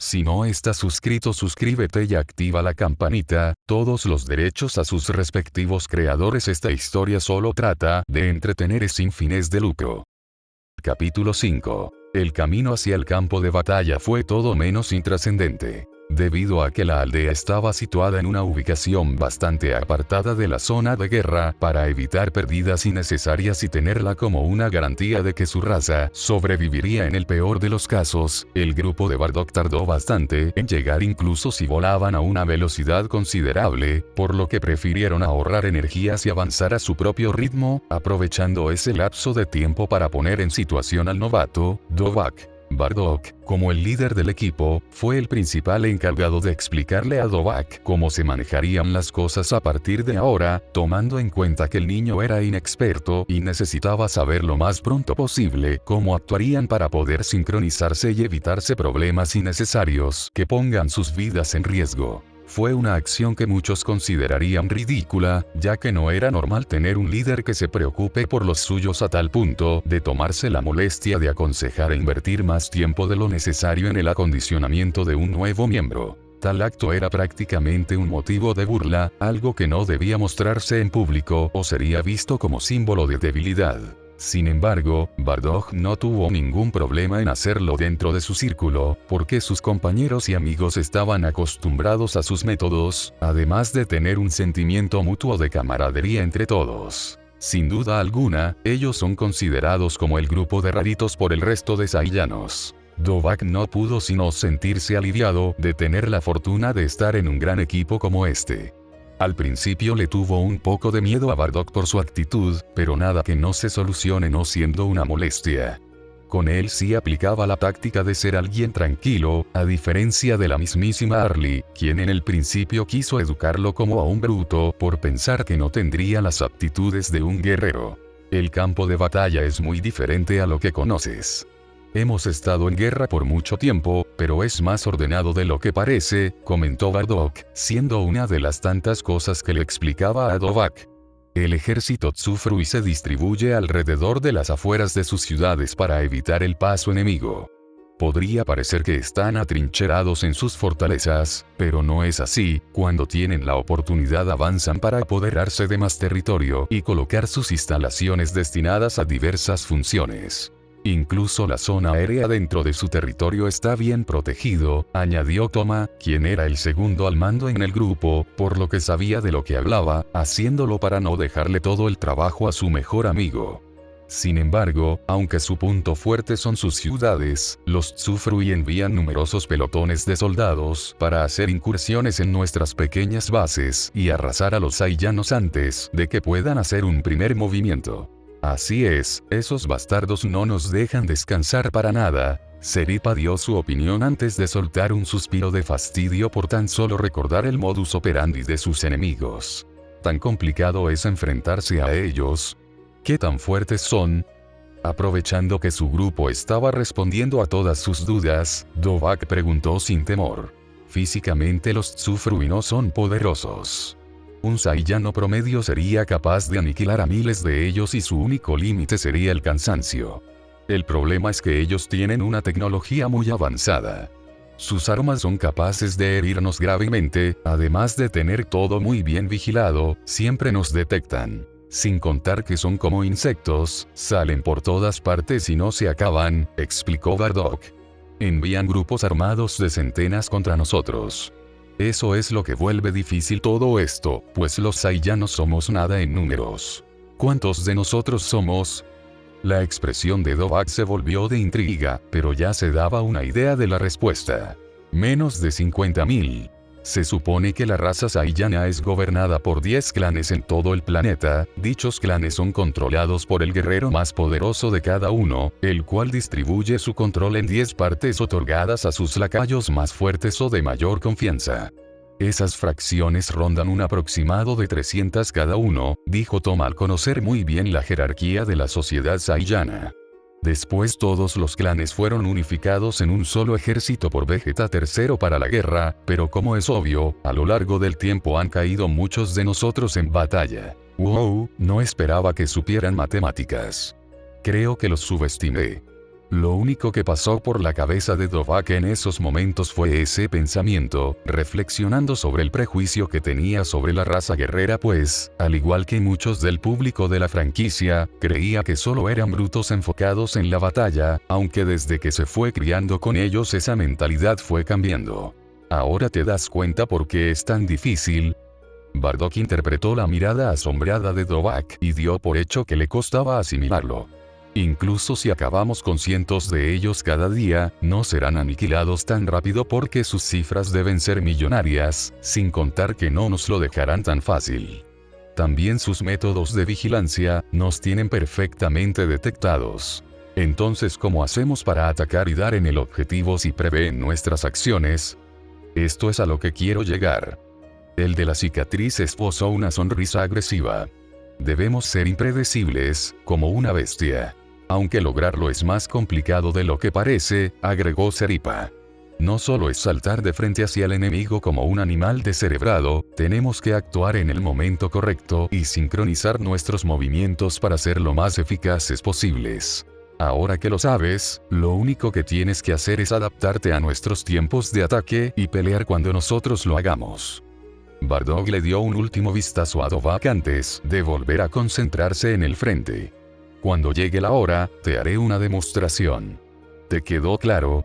Si no estás suscrito, suscríbete y activa la campanita, todos los derechos a sus respectivos creadores. Esta historia solo trata de entretener sin fines de lucro. Capítulo 5. El camino hacia el campo de batalla fue todo menos intrascendente. Debido a que la aldea estaba situada en una ubicación bastante apartada de la zona de guerra, para evitar pérdidas innecesarias y tenerla como una garantía de que su raza sobreviviría en el peor de los casos, el grupo de Bardock tardó bastante en llegar, incluso si volaban a una velocidad considerable, por lo que prefirieron ahorrar energías y avanzar a su propio ritmo, aprovechando ese lapso de tiempo para poner en situación al novato, Dovahk. Bardock, como el líder del equipo, fue el principal encargado de explicarle a Dovahk cómo se manejarían las cosas a partir de ahora, tomando en cuenta que el niño era inexperto y necesitaba saber lo más pronto posible cómo actuarían para poder sincronizarse y evitarse problemas innecesarios que pongan sus vidas en riesgo. Fue una acción que muchos considerarían ridícula, ya que no era normal tener un líder que se preocupe por los suyos a tal punto de tomarse la molestia de aconsejar e invertir más tiempo de lo necesario en el acondicionamiento de un nuevo miembro. Tal acto era prácticamente un motivo de burla, algo que no debía mostrarse en público o sería visto como símbolo de debilidad. Sin embargo, Bardock no tuvo ningún problema en hacerlo dentro de su círculo, porque sus compañeros y amigos estaban acostumbrados a sus métodos, además de tener un sentimiento mutuo de camaradería entre todos. Sin duda alguna, ellos son considerados como el grupo de raritos por el resto de Saiyanos. Dovahk no pudo sino sentirse aliviado de tener la fortuna de estar en un gran equipo como este. Al principio le tuvo un poco de miedo a Bardock por su actitud, pero nada que no se solucione no siendo una molestia. Con él sí aplicaba la táctica de ser alguien tranquilo, a diferencia de la mismísima Arlie, quien en el principio quiso educarlo como a un bruto por pensar que no tendría las aptitudes de un guerrero. El campo de batalla es muy diferente a lo que conoces. Hemos estado en guerra por mucho tiempo, pero es más ordenado de lo que parece, comentó Bardock, siendo una de las tantas cosas que le explicaba a Dovahk. El ejército Tsufrui se distribuye alrededor de las afueras de sus ciudades para evitar el paso enemigo. Podría parecer que están atrincherados en sus fortalezas, pero no es así. Cuando tienen la oportunidad avanzan para apoderarse de más territorio y colocar sus instalaciones destinadas a diversas funciones. Incluso la zona aérea dentro de su territorio está bien protegido, añadió Toma, quien era el segundo al mando en el grupo, por lo que sabía de lo que hablaba, haciéndolo para no dejarle todo el trabajo a su mejor amigo. Sin embargo, aunque su punto fuerte son sus ciudades, los Tsufrui envían numerosos pelotones de soldados para hacer incursiones en nuestras pequeñas bases y arrasar a los Saiyanos antes de que puedan hacer un primer movimiento. Así es, esos bastardos no nos dejan descansar para nada. Seripa dio su opinión antes de soltar un suspiro de fastidio por tan solo recordar el modus operandi de sus enemigos. ¿Tan complicado es enfrentarse a ellos? ¿Qué tan fuertes son? Aprovechando que su grupo estaba respondiendo a todas sus dudas, Dovahk preguntó sin temor. Físicamente los Tsufrui no son poderosos. Un Saiyano promedio sería capaz de aniquilar a miles de ellos y su único límite sería el cansancio. El problema es que ellos tienen una tecnología muy avanzada. Sus armas son capaces de herirnos gravemente, además de tener todo muy bien vigilado, siempre nos detectan. Sin contar que son como insectos, salen por todas partes y no se acaban, explicó Bardock. Envían grupos armados de centenas contra nosotros. Eso es lo que vuelve difícil todo esto, pues los Saiyanos somos nada en números. ¿Cuántos de nosotros somos? La expresión de Dovahk se volvió de intriga, pero ya se daba una idea de la respuesta. Menos de 50.000. Se supone que la raza Saiyana es gobernada por 10 clanes en todo el planeta. Dichos clanes son controlados por el guerrero más poderoso de cada uno, el cual distribuye su control en 10 partes otorgadas a sus lacayos más fuertes o de mayor confianza. Esas fracciones rondan un aproximado de 300 cada uno, dijo Toma al conocer muy bien la jerarquía de la sociedad Saiyana. Después todos los clanes fueron unificados en un solo ejército por Vegeta III para la guerra, pero como es obvio, a lo largo del tiempo han caído muchos de nosotros en batalla. Wow, no esperaba que supieran matemáticas. Creo que los subestimé. Lo único que pasó por la cabeza de Dovahk en esos momentos fue ese pensamiento, reflexionando sobre el prejuicio que tenía sobre la raza guerrera, pues, al igual que muchos del público de la franquicia, creía que solo eran brutos enfocados en la batalla, aunque desde que se fue criando con ellos esa mentalidad fue cambiando. ¿Ahora te das cuenta por qué es tan difícil? Bardock interpretó la mirada asombrada de Dovahk y dio por hecho que le costaba asimilarlo. Incluso si acabamos con cientos de ellos cada día, no serán aniquilados tan rápido porque sus cifras deben ser millonarias, sin contar que no nos lo dejarán tan fácil. También sus métodos de vigilancia nos tienen perfectamente detectados. Entonces, ¿cómo hacemos para atacar y dar en el objetivo si prevén nuestras acciones? Esto es a lo que quiero llegar. El de la cicatriz esbozó una sonrisa agresiva. Debemos ser impredecibles, como una bestia. Aunque lograrlo es más complicado de lo que parece, agregó Seripa. No solo es saltar de frente hacia el enemigo como un animal descerebrado, tenemos que actuar en el momento correcto y sincronizar nuestros movimientos para ser lo más eficaces posibles. Ahora que lo sabes, lo único que tienes que hacer es adaptarte a nuestros tiempos de ataque y pelear cuando nosotros lo hagamos. Bardock le dio un último vistazo a Dovahk antes de volver a concentrarse en el frente. Cuando llegue la hora, te haré una demostración. ¿Te quedó claro?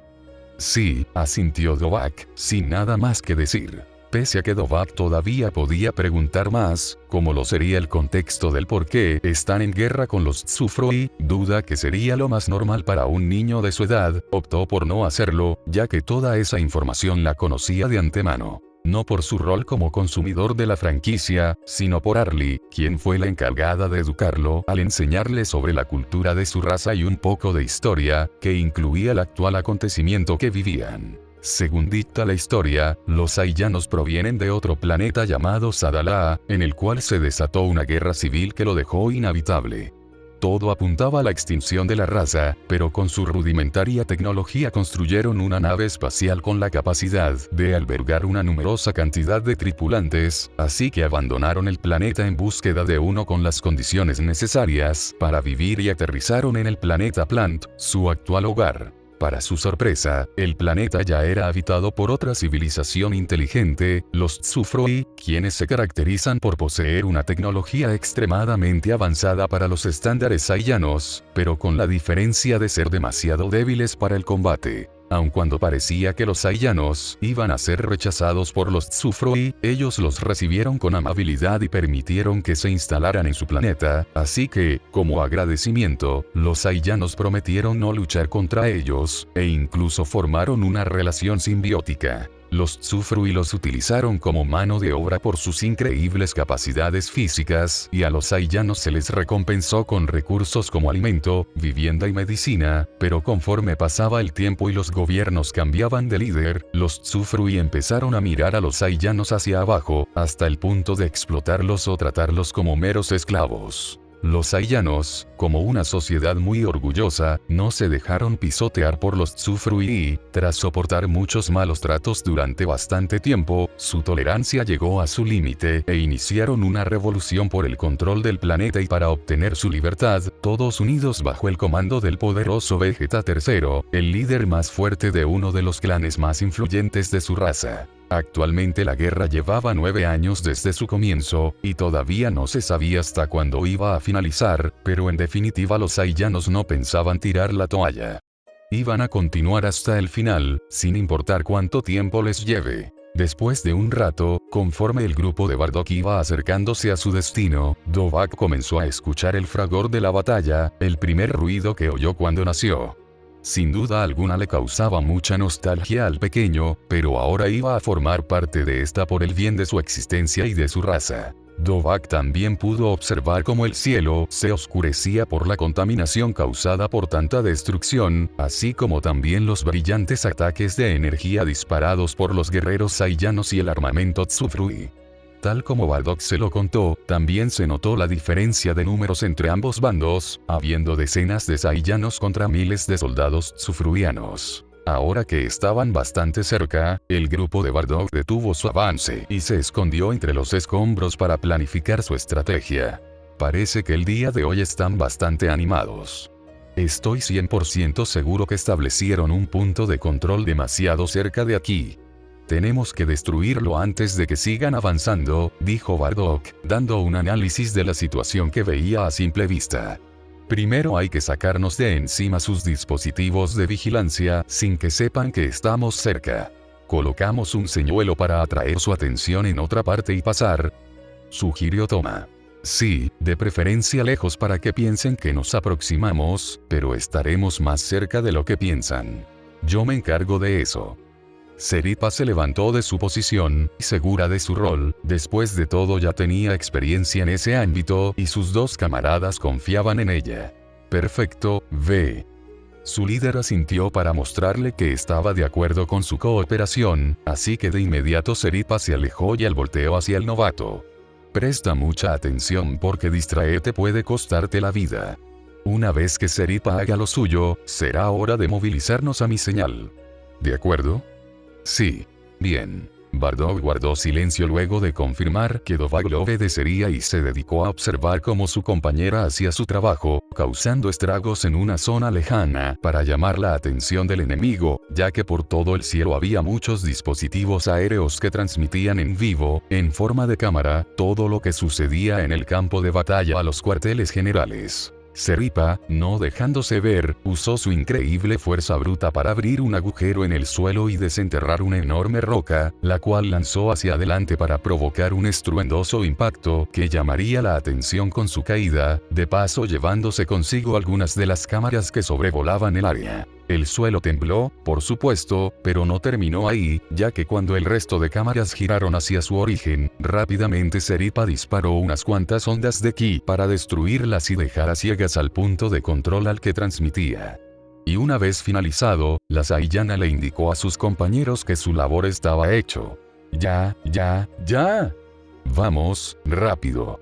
Sí, asintió Dovahk, sin nada más que decir. Pese a que Dovahk todavía podía preguntar más, como lo sería el contexto del por qué están en guerra con los Tzufroi, duda que sería lo más normal para un niño de su edad, optó por no hacerlo, ya que toda esa información la conocía de antemano. No por su rol como consumidor de la franquicia, sino por Arlie, quien fue la encargada de educarlo al enseñarle sobre la cultura de su raza y un poco de historia, que incluía el actual acontecimiento que vivían. Según dicta la historia, los Aillanos provienen de otro planeta llamado Sadala, en el cual se desató una guerra civil que lo dejó inhabitable. Todo apuntaba a la extinción de la raza, pero con su rudimentaria tecnología construyeron una nave espacial con la capacidad de albergar una numerosa cantidad de tripulantes, así que abandonaron el planeta en búsqueda de uno con las condiciones necesarias para vivir y aterrizaron en el planeta Plant, su actual hogar. Para su sorpresa, el planeta ya era habitado por otra civilización inteligente, los Tzufroi, quienes se caracterizan por poseer una tecnología extremadamente avanzada para los estándares aillanos, pero con la diferencia de ser demasiado débiles para el combate. Aun cuando parecía que los aillanos iban a ser rechazados por los Tzufroi, ellos los recibieron con amabilidad y permitieron que se instalaran en su planeta, así que, como agradecimiento, los aillanos prometieron no luchar contra ellos, e incluso formaron una relación simbiótica. Los Tzufroi los utilizaron como mano de obra por sus increíbles capacidades físicas, y a los aillanos se les recompensó con recursos como alimento, vivienda y medicina, pero conforme pasaba el tiempo y los gobiernos cambiaban de líder, los Tzufroi empezaron a mirar a los aillanos hacia abajo, hasta el punto de explotarlos o tratarlos como meros esclavos. Los aillanos, como una sociedad muy orgullosa, no se dejaron pisotear por los Tzufroi y, tras soportar muchos malos tratos durante bastante tiempo, su tolerancia llegó a su límite e iniciaron una revolución por el control del planeta y para obtener su libertad, todos unidos bajo el comando del poderoso Vegeta III, el líder más fuerte de uno de los clanes más influyentes de su raza. Actualmente la guerra llevaba 9 años desde su comienzo, y todavía no se sabía hasta cuándo iba a finalizar, pero en definitiva los aillanos no pensaban tirar la toalla. Iban a continuar hasta el final, sin importar cuánto tiempo les lleve. Después de un rato, conforme el grupo de Bardock iba acercándose a su destino, Dovahk comenzó a escuchar el fragor de la batalla, el primer ruido que oyó cuando nació. Sin duda alguna le causaba mucha nostalgia al pequeño, pero ahora iba a formar parte de esta por el bien de su existencia y de su raza. Dovahk también pudo observar cómo el cielo se oscurecía por la contaminación causada por tanta destrucción, así como también los brillantes ataques de energía disparados por los guerreros aillanos y el armamento Tzufroi. Tal como Bardock se lo contó, también se notó la diferencia de números entre ambos bandos, habiendo decenas de aillanos contra miles de soldados tzufruianos. Ahora que estaban bastante cerca, el grupo de Bardock detuvo su avance y se escondió entre los escombros para planificar su estrategia. Parece que el día de hoy están bastante animados. Estoy 100% seguro que establecieron un punto de control demasiado cerca de aquí. Tenemos que destruirlo antes de que sigan avanzando, dijo Bardock, dando un análisis de la situación que veía a simple vista. Primero hay que sacarnos de encima sus dispositivos de vigilancia sin que sepan que estamos cerca. Colocamos un señuelo para atraer su atención en otra parte y pasar, sugirió Toma. Sí, de preferencia lejos para que piensen que nos aproximamos, pero estaremos más cerca de lo que piensan. Yo me encargo de eso. Seripa se levantó de su posición, segura de su rol, después de todo ya tenía experiencia en ese ámbito y sus dos camaradas confiaban en ella. Perfecto, ve. Su líder asintió para mostrarle que estaba de acuerdo con su cooperación, así que de inmediato Seripa se alejó y al volteó hacia el novato. Presta mucha atención porque distraerte puede costarte la vida. Una vez que Seripa haga lo suyo, será hora de movilizarnos a mi señal. ¿De acuerdo? Sí. Bien. Bardock guardó silencio luego de confirmar que Dovahk lo obedecería y se dedicó a observar cómo su compañera hacía su trabajo, causando estragos en una zona lejana para llamar la atención del enemigo, ya que por todo el cielo había muchos dispositivos aéreos que transmitían en vivo, en forma de cámara, todo lo que sucedía en el campo de batalla a los cuarteles generales. Seripa, no dejándose ver, usó su increíble fuerza bruta para abrir un agujero en el suelo y desenterrar una enorme roca, la cual lanzó hacia adelante para provocar un estruendoso impacto que llamaría la atención con su caída, de paso llevándose consigo algunas de las cámaras que sobrevolaban el área. El suelo tembló, por supuesto, pero no terminó ahí, ya que cuando el resto de cámaras giraron hacia su origen, rápidamente Seripa disparó unas cuantas ondas de ki para destruirlas y dejar a ciegas al punto de control al que transmitía. Y una vez finalizado, la Saiyana le indicó a sus compañeros que su labor estaba hecho. ¡Ya! ¡Vamos, rápido!,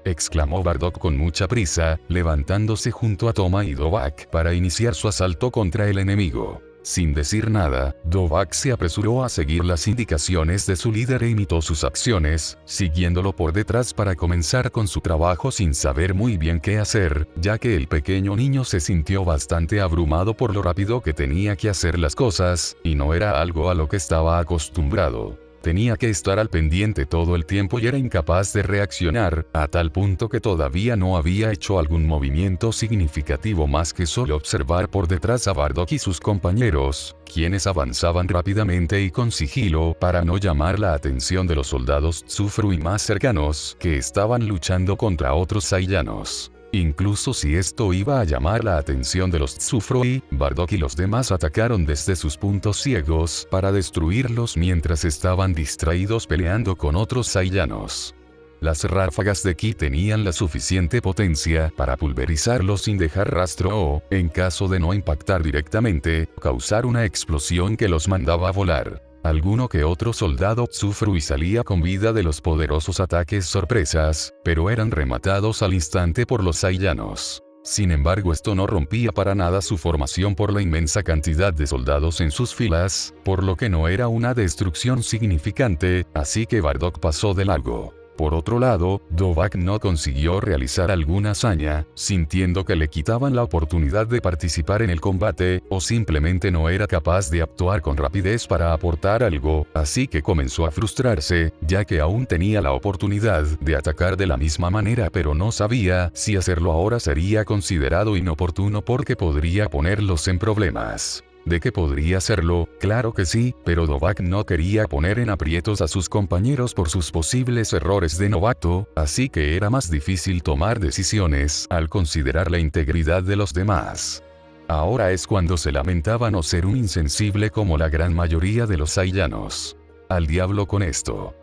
exclamó Bardock con mucha prisa, levantándose junto a Toma y Dovahk para iniciar su asalto contra el enemigo. Sin decir nada, Dovahk se apresuró a seguir las indicaciones de su líder e imitó sus acciones, siguiéndolo por detrás para comenzar con su trabajo sin saber muy bien qué hacer, ya que el pequeño niño se sintió bastante abrumado por lo rápido que tenía que hacer las cosas, y no era algo a lo que estaba acostumbrado. Tenía que estar al pendiente todo el tiempo y era incapaz de reaccionar, a tal punto que todavía no había hecho algún movimiento significativo más que solo observar por detrás a Bardock y sus compañeros, quienes avanzaban rápidamente y con sigilo para no llamar la atención de los soldados Tsufrui más cercanos, que estaban luchando contra otros Saiyanos. Incluso si esto iba a llamar la atención de los Tsufroi, Bardock y los demás atacaron desde sus puntos ciegos para destruirlos mientras estaban distraídos peleando con otros Saiyanos. Las ráfagas de ki tenían la suficiente potencia para pulverizarlos sin dejar rastro o, en caso de no impactar directamente, causar una explosión que los mandaba a volar. Alguno que otro soldado Tsufrui salía con vida de los poderosos ataques sorpresas, pero eran rematados al instante por los Saiyanos. Sin embargo, esto no rompía para nada su formación por la inmensa cantidad de soldados en sus filas, por lo que no era una destrucción significante, así que Bardock pasó de largo. Por otro lado, Dovahk no consiguió realizar alguna hazaña, sintiendo que le quitaban la oportunidad de participar en el combate, o simplemente no era capaz de actuar con rapidez para aportar algo, así que comenzó a frustrarse, ya que aún tenía la oportunidad de atacar de la misma manera pero no sabía si hacerlo ahora sería considerado inoportuno porque podría ponerlos en problemas. ¿De que podría hacerlo? Claro que sí, pero Dovahk no quería poner en aprietos a sus compañeros por sus posibles errores de novato, así que era más difícil tomar decisiones al considerar la integridad de los demás. Ahora es cuando se lamentaba no ser un insensible como la gran mayoría de los Saiyanos. Al diablo con esto.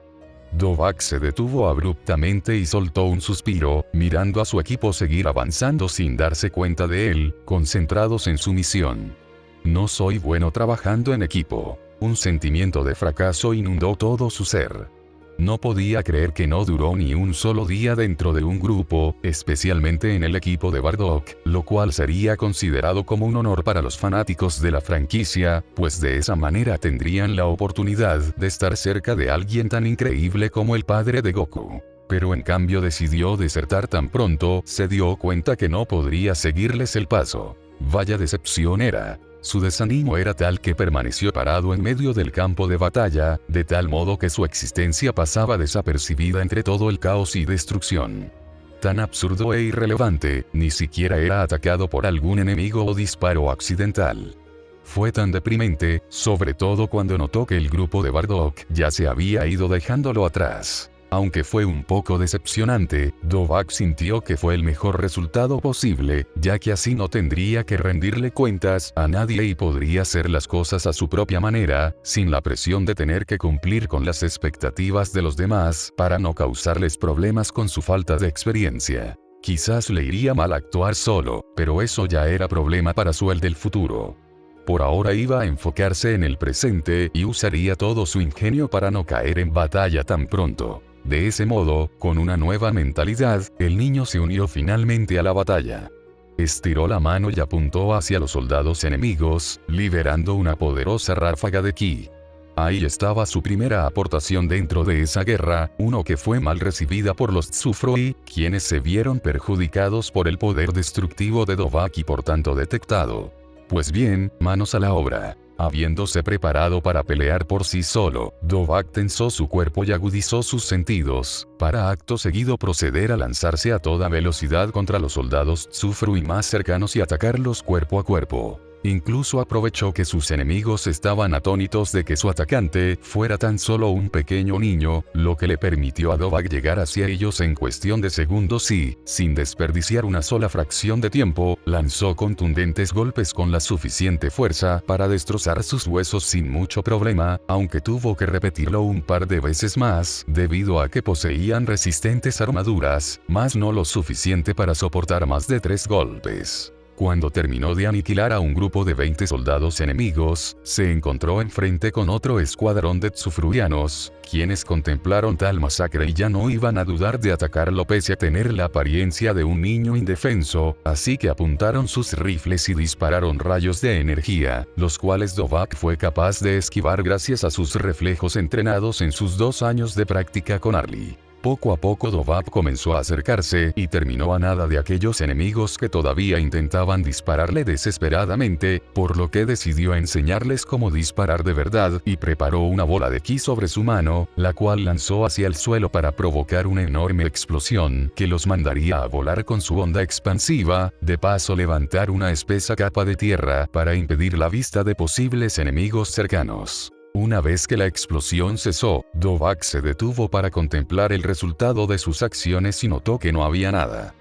Dovahk se detuvo abruptamente y soltó un suspiro, mirando a su equipo seguir avanzando sin darse cuenta de él, concentrados en su misión. No soy bueno trabajando en equipo. Un sentimiento de fracaso inundó todo su ser. No podía creer que no duró ni un solo día dentro de un grupo, especialmente en el equipo de Bardock, lo cual sería considerado como un honor para los fanáticos de la franquicia, pues de esa manera tendrían la oportunidad de estar cerca de alguien tan increíble como el padre de Goku. Pero en cambio decidió desertar tan pronto, se dio cuenta que no podría seguirles el paso. Vaya decepción era. Su desánimo era tal que permaneció parado en medio del campo de batalla, de tal modo que su existencia pasaba desapercibida entre todo el caos y destrucción. Tan absurdo e irrelevante, ni siquiera era atacado por algún enemigo o disparo accidental. Fue tan deprimente, sobre todo cuando notó que el grupo de Bardock ya se había ido dejándolo atrás. Aunque fue un poco decepcionante, Dovahk sintió que fue el mejor resultado posible, ya que así no tendría que rendirle cuentas a nadie y podría hacer las cosas a su propia manera, sin la presión de tener que cumplir con las expectativas de los demás, para no causarles problemas con su falta de experiencia. Quizás le iría mal actuar solo, pero eso ya era problema para su el del futuro. Por ahora iba a enfocarse en el presente y usaría todo su ingenio para no caer en batalla tan pronto. De ese modo, con una nueva mentalidad, el niño se unió finalmente a la batalla. Estiró la mano y apuntó hacia los soldados enemigos, liberando una poderosa ráfaga de ki. Ahí estaba su primera aportación dentro de esa guerra, uno que fue mal recibida por los Tzufroi, quienes se vieron perjudicados por el poder destructivo de Dovahk y por tanto detectado. Pues bien, manos a la obra. Habiéndose preparado para pelear por sí solo, Dovahk tensó su cuerpo y agudizó sus sentidos, para acto seguido proceder a lanzarse a toda velocidad contra los soldados Tzufroi más cercanos y atacarlos cuerpo a cuerpo. Incluso aprovechó que sus enemigos estaban atónitos de que su atacante fuera tan solo un pequeño niño, lo que le permitió a Dovahk llegar hacia ellos en cuestión de segundos y, sin desperdiciar una sola fracción de tiempo, lanzó contundentes golpes con la suficiente fuerza para destrozar sus huesos sin mucho problema, aunque tuvo que repetirlo un par de veces más, debido a que poseían resistentes armaduras, mas no lo suficiente para soportar más de 3 golpes. Cuando terminó de aniquilar a un grupo de 20 soldados enemigos, se encontró enfrente con otro escuadrón de Tzufruianos, quienes contemplaron tal masacre y ya no iban a dudar de atacarlo pese a tener la apariencia de un niño indefenso, así que apuntaron sus rifles y dispararon rayos de energía, los cuales Dovahk fue capaz de esquivar gracias a sus reflejos entrenados en sus 2 años de práctica con Arlie. Poco a poco Dovahk comenzó a acercarse y terminó a nada de aquellos enemigos que todavía intentaban dispararle desesperadamente, por lo que decidió enseñarles cómo disparar de verdad y preparó una bola de ki sobre su mano, la cual lanzó hacia el suelo para provocar una enorme explosión que los mandaría a volar con su onda expansiva, de paso levantar una espesa capa de tierra para impedir la vista de posibles enemigos cercanos. Una vez que la explosión cesó, Dovahk se detuvo para contemplar el resultado de sus acciones y notó que no había nada.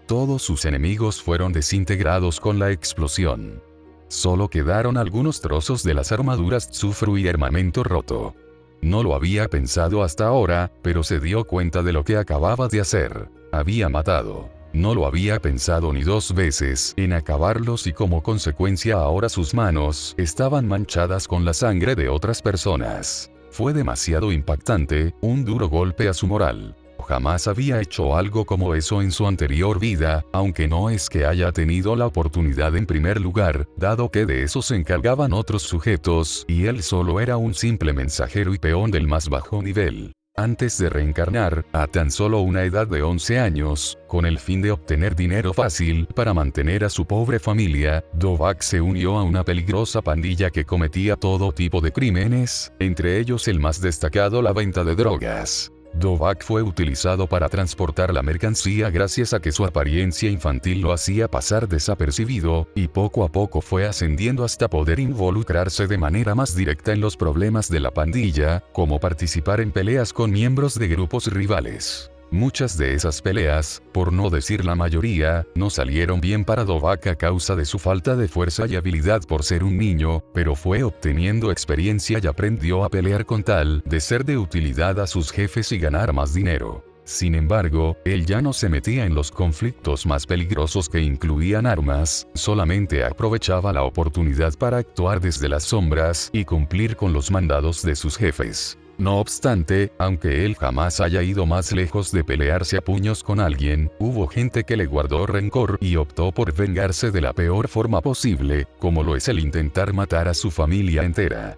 Todos sus enemigos fueron desintegrados con la explosión. Solo quedaron algunos trozos de las armaduras Tzufroi y armamento roto. No lo había pensado hasta ahora, pero se dio cuenta de lo que acababa de hacer. Había matado. No lo había pensado ni 2 veces en acabarlos y como consecuencia ahora sus manos estaban manchadas con la sangre de otras personas. Fue demasiado impactante, un duro golpe a su moral. Jamás había hecho algo como eso en su anterior vida, aunque no es que haya tenido la oportunidad en primer lugar, dado que de eso se encargaban otros sujetos, y él solo era un simple mensajero y peón del más bajo nivel. Antes de reencarnar, a tan solo una edad de 11 años, con el fin de obtener dinero fácil para mantener a su pobre familia, Dovahk se unió a una peligrosa pandilla que cometía todo tipo de crímenes, entre ellos el más destacado la venta de drogas. Dovahk fue utilizado para transportar la mercancía gracias a que su apariencia infantil lo hacía pasar desapercibido, y poco a poco fue ascendiendo hasta poder involucrarse de manera más directa en los problemas de la pandilla, como participar en peleas con miembros de grupos rivales. Muchas de esas peleas, por no decir la mayoría, no salieron bien para Dovahk a causa de su falta de fuerza y habilidad por ser un niño, pero fue obteniendo experiencia y aprendió a pelear con tal de ser de utilidad a sus jefes y ganar más dinero. Sin embargo, él ya no se metía en los conflictos más peligrosos que incluían armas, solamente aprovechaba la oportunidad para actuar desde las sombras y cumplir con los mandados de sus jefes. No obstante, aunque él jamás haya ido más lejos de pelearse a puños con alguien, hubo gente que le guardó rencor y optó por vengarse de la peor forma posible, como lo es el intentar matar a su familia entera.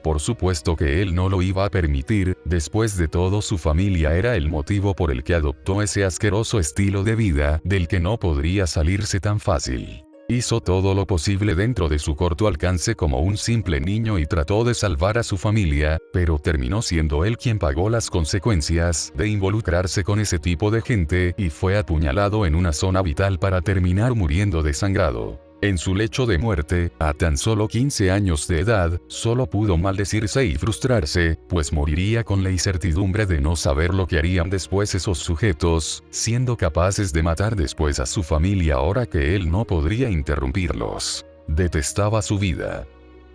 Por supuesto que él no lo iba a permitir, después de todo su familia era el motivo por el que adoptó ese asqueroso estilo de vida del que no podría salirse tan fácil. Hizo todo lo posible dentro de su corto alcance como un simple niño y trató de salvar a su familia, pero terminó siendo él quien pagó las consecuencias de involucrarse con ese tipo de gente y fue apuñalado en una zona vital para terminar muriendo desangrado. En su lecho de muerte, a tan solo 15 años de edad, solo pudo maldecirse y frustrarse, pues moriría con la incertidumbre de no saber lo que harían después esos sujetos, siendo capaces de matar después a su familia ahora que él no podría interrumpirlos. Detestaba su vida.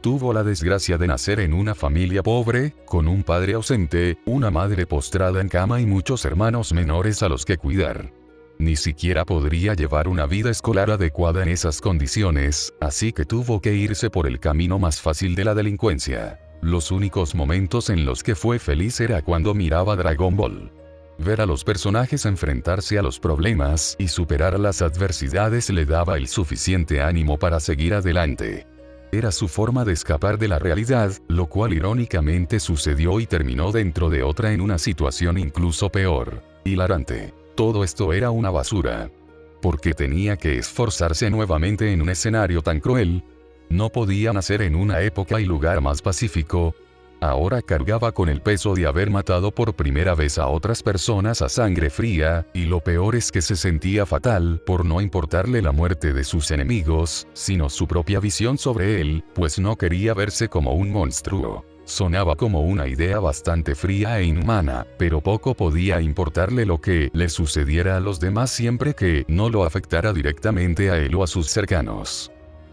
Tuvo la desgracia de nacer en una familia pobre, con un padre ausente, una madre postrada en cama y muchos hermanos menores a los que cuidar. Ni siquiera podría llevar una vida escolar adecuada en esas condiciones, así que tuvo que irse por el camino más fácil de la delincuencia. Los únicos momentos en los que fue feliz era cuando miraba Dragon Ball. Ver a los personajes enfrentarse a los problemas y superar las adversidades le daba el suficiente ánimo para seguir adelante. Era su forma de escapar de la realidad, lo cual irónicamente sucedió y terminó dentro de otra en una situación incluso peor. Hilarante. Todo esto era una basura. ¿Por qué tenía que esforzarse nuevamente en un escenario tan cruel? ¿No podía nacer en una época y lugar más pacífico? Ahora cargaba con el peso de haber matado por primera vez a otras personas a sangre fría, y lo peor es que se sentía fatal por no importarle la muerte de sus enemigos, sino su propia visión sobre él, pues no quería verse como un monstruo. Sonaba como una idea bastante fría e inhumana, pero poco podía importarle lo que le sucediera a los demás siempre que no lo afectara directamente a él o a sus cercanos.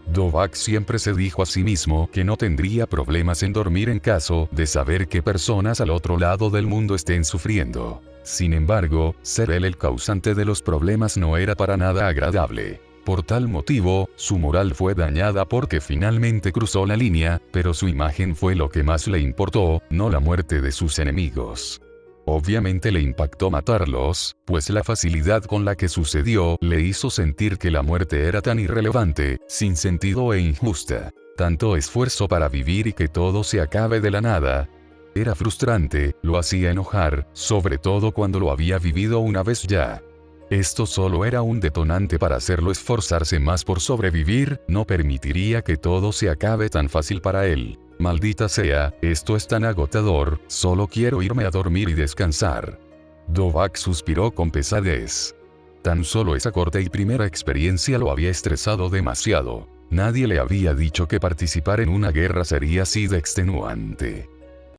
Dovahk siempre se dijo a sí mismo que no tendría problemas en dormir en caso de saber que personas al otro lado del mundo estén sufriendo. Sin embargo, ser él el causante de los problemas no era para nada agradable. Por tal motivo, su moral fue dañada porque finalmente cruzó la línea, pero su imagen fue lo que más le importó, no la muerte de sus enemigos. Obviamente le impactó matarlos, pues la facilidad con la que sucedió le hizo sentir que la muerte era tan irrelevante, sin sentido e injusta. Tanto esfuerzo para vivir y que todo se acabe de la nada. Era frustrante, lo hacía enojar, sobre todo cuando lo había vivido una vez ya. Esto solo era un detonante para hacerlo esforzarse más por sobrevivir, no permitiría que todo se acabe tan fácil para él. Maldita sea, esto es tan agotador, solo quiero irme a dormir y descansar. Dovahk suspiró con pesadez. Tan solo esa corta y primera experiencia lo había estresado demasiado. Nadie le había dicho que participar en una guerra sería así de extenuante.